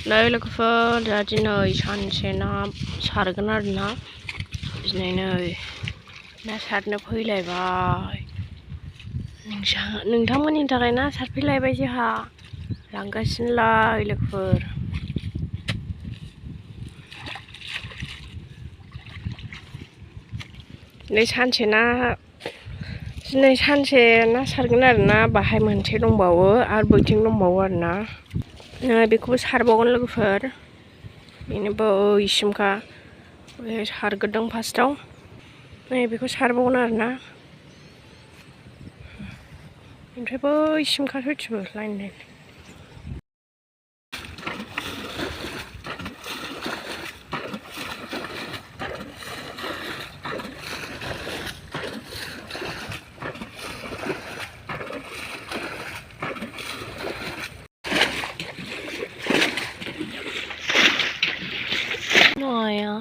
नै लोगोफोर दा दिनै सानसे ना सारगोन आरोना दिनै नै ना सारनो फैलायबाय नोंथांमोननि थाखाय ना सारफैलायबाय जोंहा लांगासिनोलाय लोगोफोर दिनै सानसे ना सारगोन आरोना बाहाय मोनसे दंबावो आरो बैथिं दंबावो आरोना बेखौबो सारबावगोन लोगोफोर बेनो बैसिमखा सारग्रोदों फार्स्टआव नै बेखौ सारबावगोन आरोना ओमफ्राय बैसिमखा सयथिबो लाइन नाया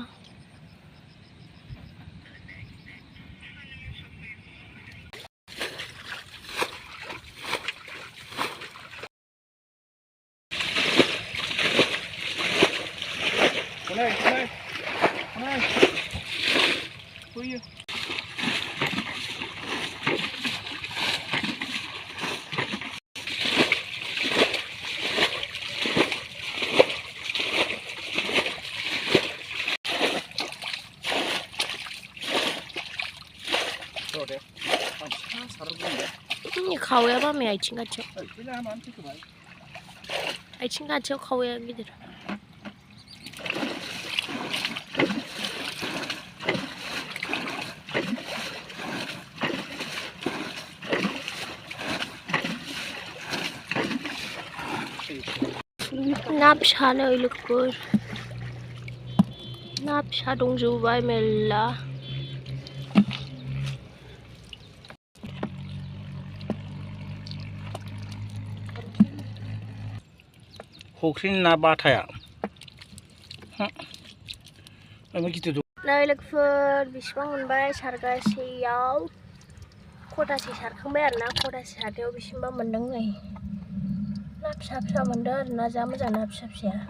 खावैया बामाया आथिं खाथियाव खावैया गिदिर ना फिसा नै लोगोफोर ना फिसा दंजोबोबाय मेरला फुख्रिनि ना बाथाया नै लोगोफोर बेसेबां मोनबाय सारगासेयाव खथासे सारखांबाय आरोना खथासे सारनायाव बेसेबां मोनदों नै ना फिसा फिसा मोनदों आरोना जा मोजां ना फिसा फिसाया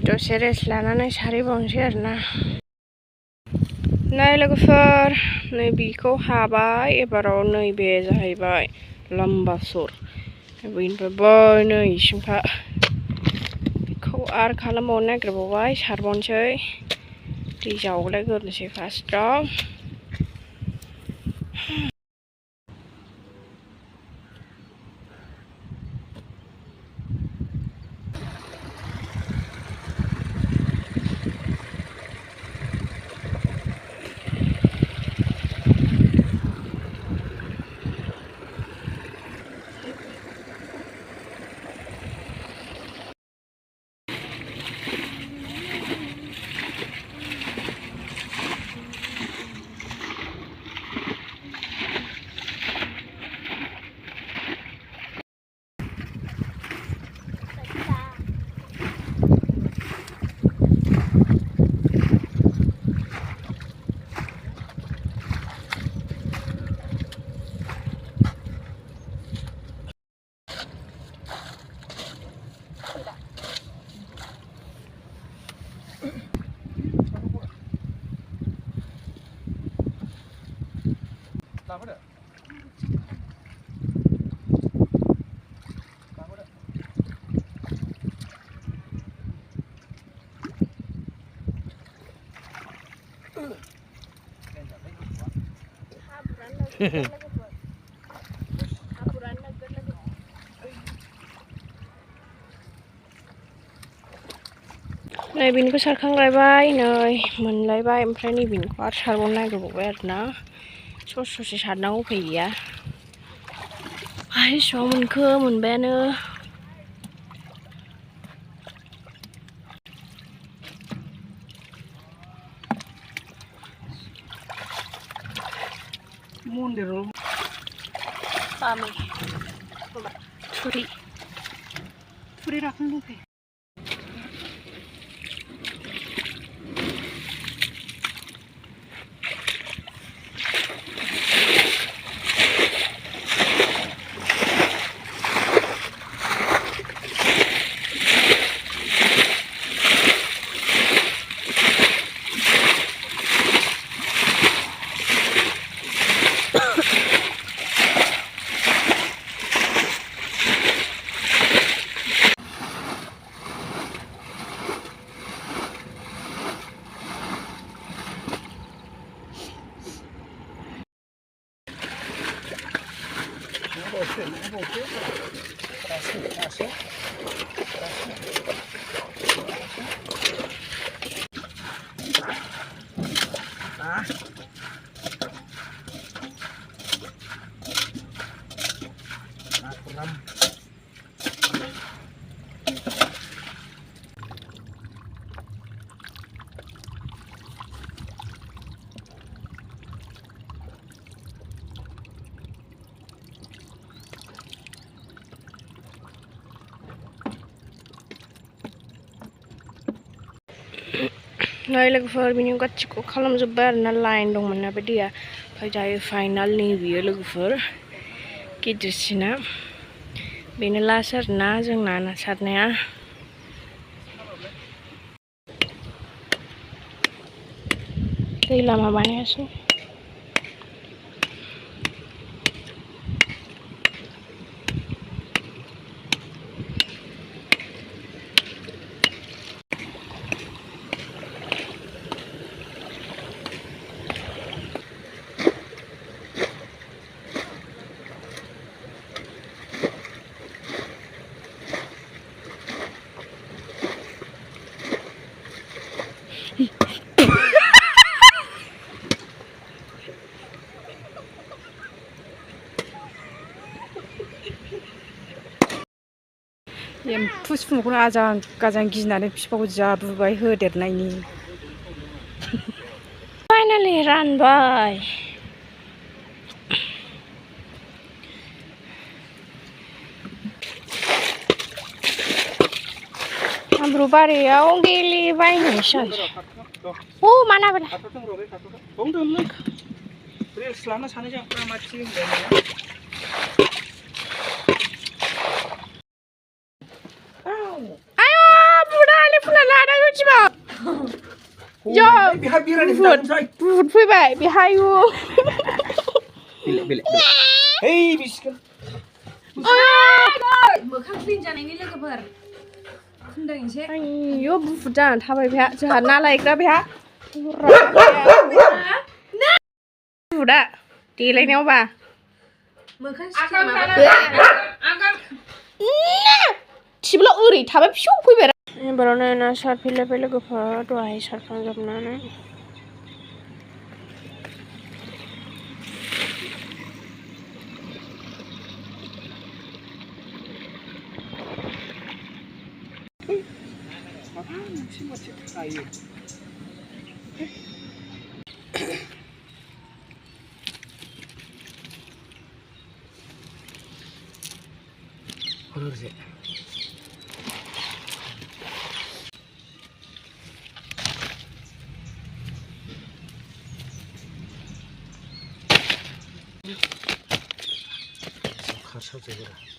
दसे रेस्ट लानानै सारहैबावनोसै आरोना नै लोगोफोर नै बेखौ हाबाय एबाराव नैबे जाहैबाय लम्बा सर बेनिफ्राय बै नैसिमखा बेखौ आरो खालामबावनो नागिरबावबाय सारबावनोसै दै जावलायग्रोनोसै फार्स्टआव नै बेनिखौ सारखांलायबाय नै मोनलायबाय ओमफ्राय नैबेनिखौ आरो सारबावनो नागिरबावबाय आरोना ससे सारनांगौ उफाय गैया बेसेबां मोनखो मोनबायानो बामि थुरि राखुं दंफायो नै लोगोफोर बिनि गासिखौ खालामजोब्बाय आरोना लाइन दंमोन ना बे दैया ओमफ्राय दायो फाइनाल नैबेयो लोगोफोर गिदिरसिना बेनो लास्ट आरोना जोंना ना सारनाया दै लामा बानायगासिनो एम्फौ सुमुखौनो आजां गाजां गिनानै बिफाखौ जा बुबाय होदेरनायनि फाइनालि रानबाय हाब्रु बारियाव गेलेबायनोसै अ माना बेला रिल्स लानो सानैजों लामाथि आय बुदा लेफुना लाना होथिबा यो बेहा बेरायनो बुद फैबाय बेहाय हेय बिसिगोन मोखां क्लिन जानायनि लोगोफोर खुन्दों एसे आयौ बुद जानानै थाबाय बेहा जोंहा ना लायग्रा बेहा बुदा देलायनायावबा मोखां थिब्ला ओरै थाबाय फिसौ फैबाय एबारावनो ना सारफैलायबाय लोगोफोर दहाय सारखांजोबनानै खारसाव जोबोरा